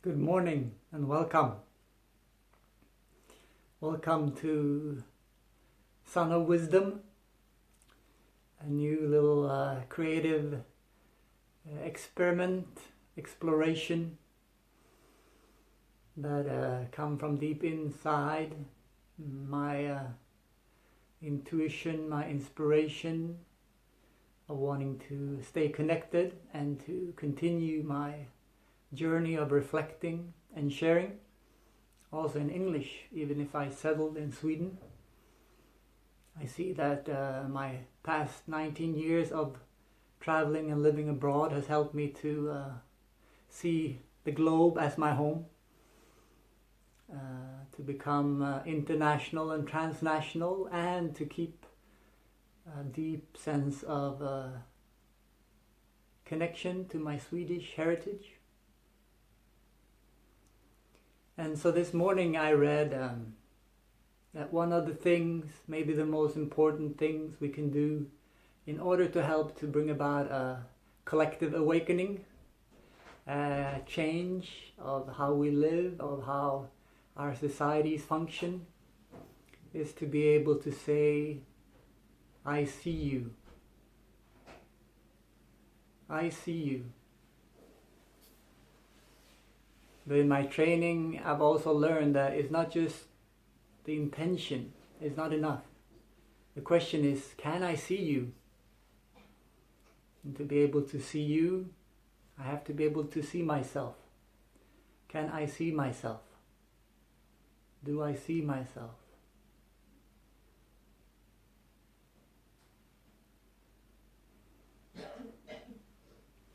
Good morning and welcome. Welcome to Sun of Wisdom, a new little creative experiment, exploration that come from deep inside my intuition, my inspiration of wanting to stay connected and to continue my journey of reflecting and sharing, also in English, even if I settled in Sweden. I see that my past 19 years of traveling and living abroad has helped me to see the globe as my home, to become international and transnational, and to keep a deep sense of connection to my Swedish heritage. And so this morning I read that one of the things, maybe the most important things we can do in order to help to bring about a collective awakening, a change of how we live, of how our societies function, is to be able to say, I see you. I see you. But in my training, I've also learned that it's not just the intention, it's not enough. The question is, can I see you? And to be able to see you, I have to be able to see myself. Can I see myself? Do I see myself?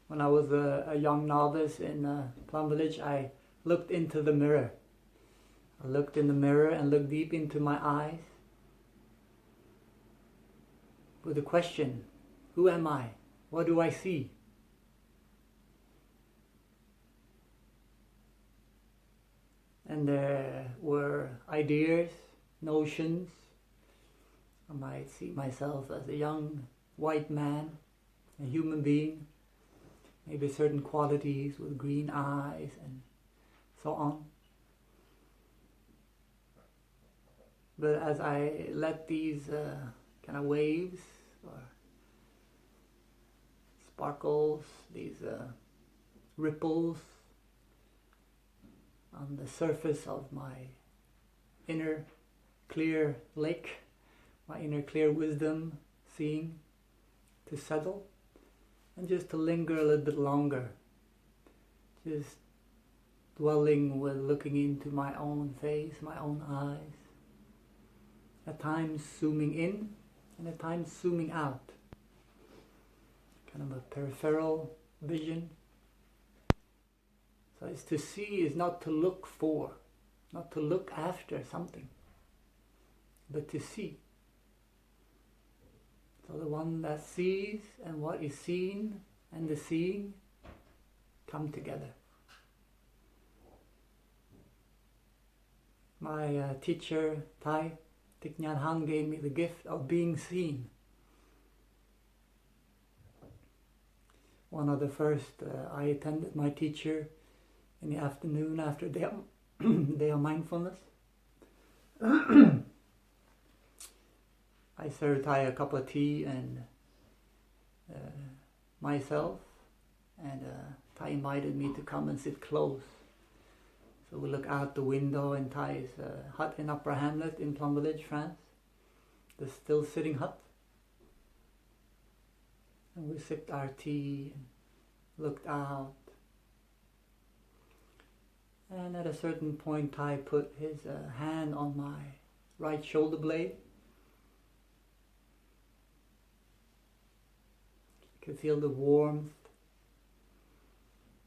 When I was a young novice in Plum Village, I looked into the mirror. I looked in the mirror and looked deep into my eyes with the question, who am I? What do I see? And there were ideas, notions. I might see myself as a young white man, a human being, maybe certain qualities with green eyes and so on. But as I let these kind of waves or sparkles, these ripples on the surface of my inner clear lake, my inner clear wisdom seeing, to settle and just to linger a little bit longer, just dwelling with looking into my own face, my own eyes, at times zooming in and at times zooming out, kind of a peripheral vision. So it's to see is not to look for, not to look after something, but to see. So the one that sees and what is seen and the seeing come together. My teacher, Thich Nhat Hanh, gave me the gift of being seen. One of the first, I attended my teacher in the afternoon after day of mindfulness. I served Thai a cup of tea and myself, and Thai invited me to come and sit close. So we look out the window in Thai's hut in Upper Hamlet in Plum Village, France, the still sitting hut. And we sipped our tea and looked out. And at a certain point, Thai put his hand on my right shoulder blade. I could feel the warmth,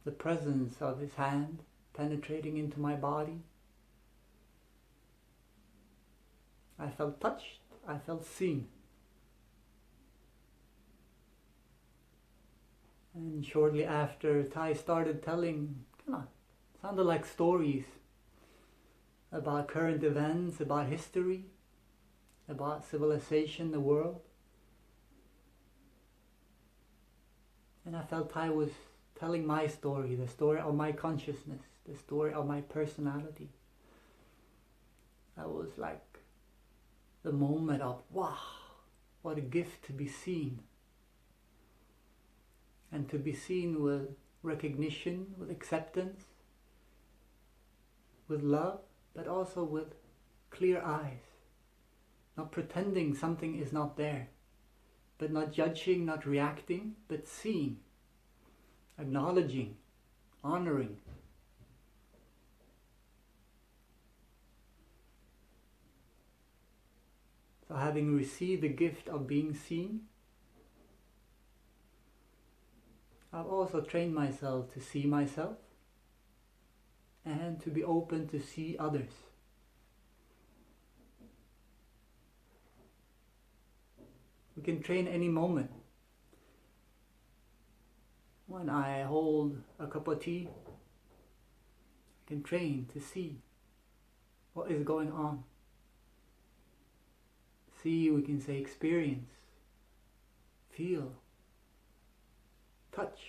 the presence of his hand penetrating into my body. I felt touched, I felt seen. And shortly after, Thai started telling, sounded like stories about current events, about history, about civilization, the world. And I felt Thai was telling my story, the story of my consciousness, the story of my personality. That was like the moment of, wow, what a gift to be seen. And to be seen with recognition, with acceptance, with love, but also with clear eyes. Not pretending something is not there, but not judging, not reacting, but seeing, acknowledging, honoring. So having received the gift of being seen, I've also trained myself to see myself and to be open to see others. We can train any moment. When I hold a cup of tea, I can train to see what is going on. See, we can say experience, feel, touch.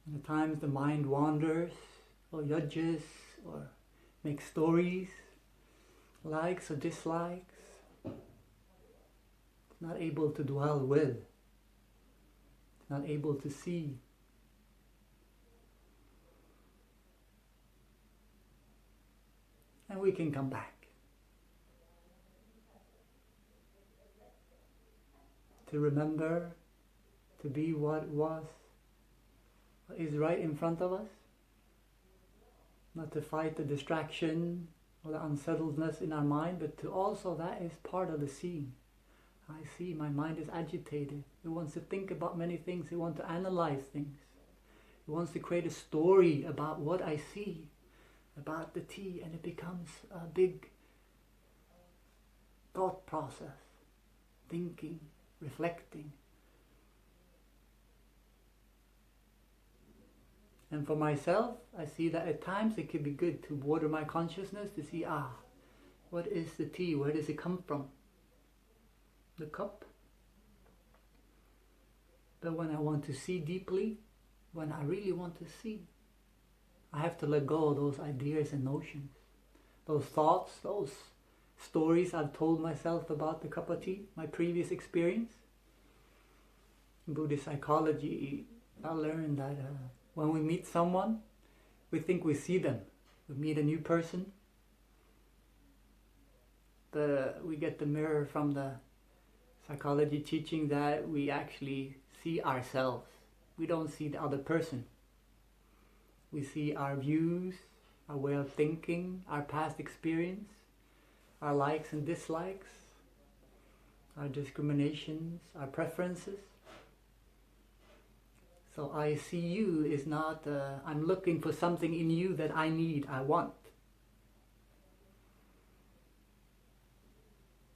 And at times the mind wanders or judges or makes stories, likes or dislikes. It's not able to dwell with. It's not able to see. And we can come back to remember, to be what was, what is right in front of us, not to fight the distraction or the unsettledness in our mind, but to also, that is part of the seeing. I see my mind is agitated. It wants to think about many things. It wants to analyze things. It wants to create a story about what I see, about the tea, and it becomes a big thought process, thinking, reflecting. And for myself, I see that at times it could be good to water my consciousness to see, what is the tea? Where does it come from? The cup. But when I want to see deeply, when I really want to see, I have to let go of those ideas and notions, those thoughts, those stories I've told myself about the cup of tea, my previous experience. In Buddhist psychology, I learned that when we meet someone, we think we see them. We meet a new person, but we get the mirror from the psychology teaching that we actually see ourselves. We don't see the other person. We see our views, our way of thinking, our past experience, our likes and dislikes, our discriminations, our preferences. So I see you is not, I'm looking for something in you that I need, I want.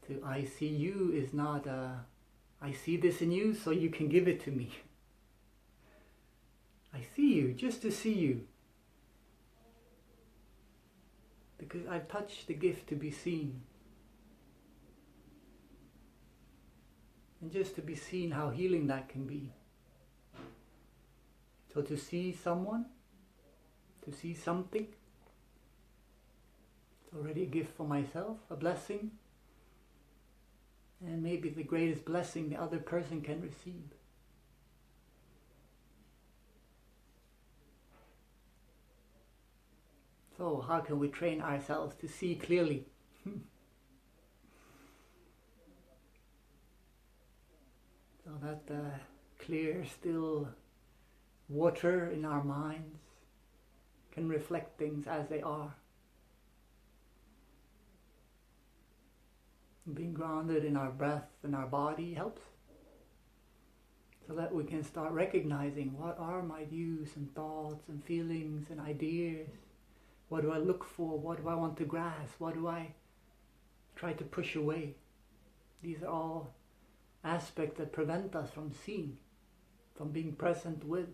To I see you is not, I see this in you so you can give it to me. I see you just to see you. Because I've touched the gift to be seen. And just to be seen how healing that can be. So to see someone, to see something, it's already a gift for myself, a blessing, and maybe the greatest blessing the other person can receive. So how can we train ourselves to see clearly? So that the clear, still water in our minds can reflect things as they are. Being grounded in our breath and our body helps. So that we can start recognizing what are my views and thoughts and feelings and ideas. What do I look for? What do I want to grasp? What do I try to push away? These are all aspects that prevent us from seeing, from being present with.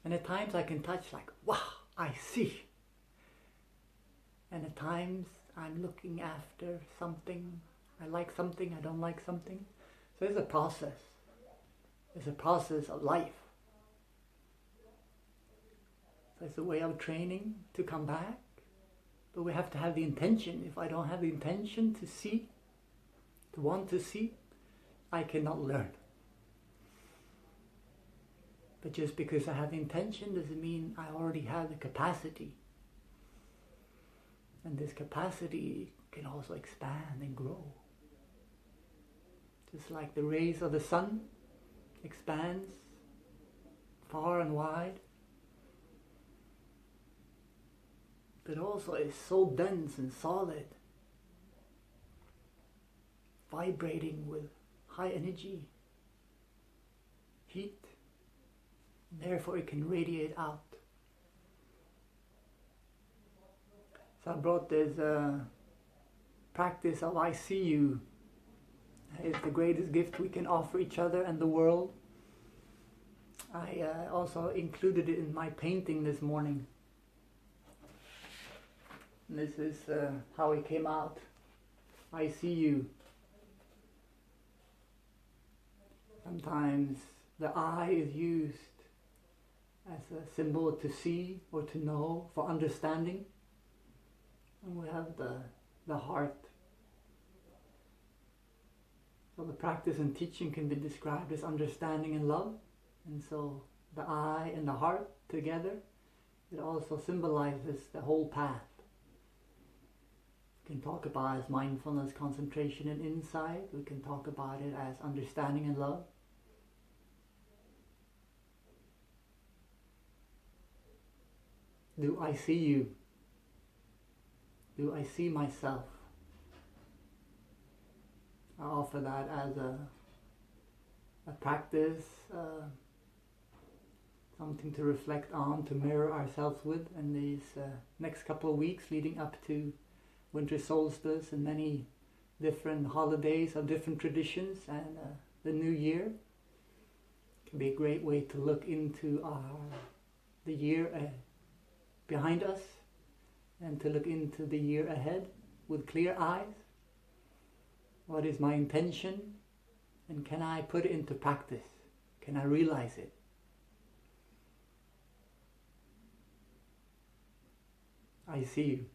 And at times I can touch like, wow, I see. And at times I'm looking after something. I like something, I don't like something. So it's a process. It's a process of life. So it's a way of training to come back. But we have to have the intention. If I don't have the intention to see, to want to see, I cannot learn. But just because I have the intention doesn't mean I already have the capacity. And this capacity can also expand and grow. Just like the rays of the sun expands far and wide, but also is so dense and solid, vibrating with high energy, heat, and therefore it can radiate out. So I brought this practice of I see you. It's the greatest gift we can offer each other and the world. I also included it in my painting this morning. And this is how it came out. I see you. Sometimes the eye is used as a symbol to see or to know, for understanding. And we have the heart. So the practice and teaching can be described as understanding and love. And so the eye and the heart together, it also symbolizes the whole path. We can talk about it as mindfulness, concentration and insight. We can talk about it as understanding and love. Do I see you? Do I see myself? I offer that as a practice, something to reflect on, to mirror ourselves with in these next couple of weeks leading up to winter solstice and many different holidays of different traditions, and the new year. It can be a great way to look into the year behind us and to look into the year ahead with clear eyes. What is my intention, and can I put it into practice? Can I realize it? I see you.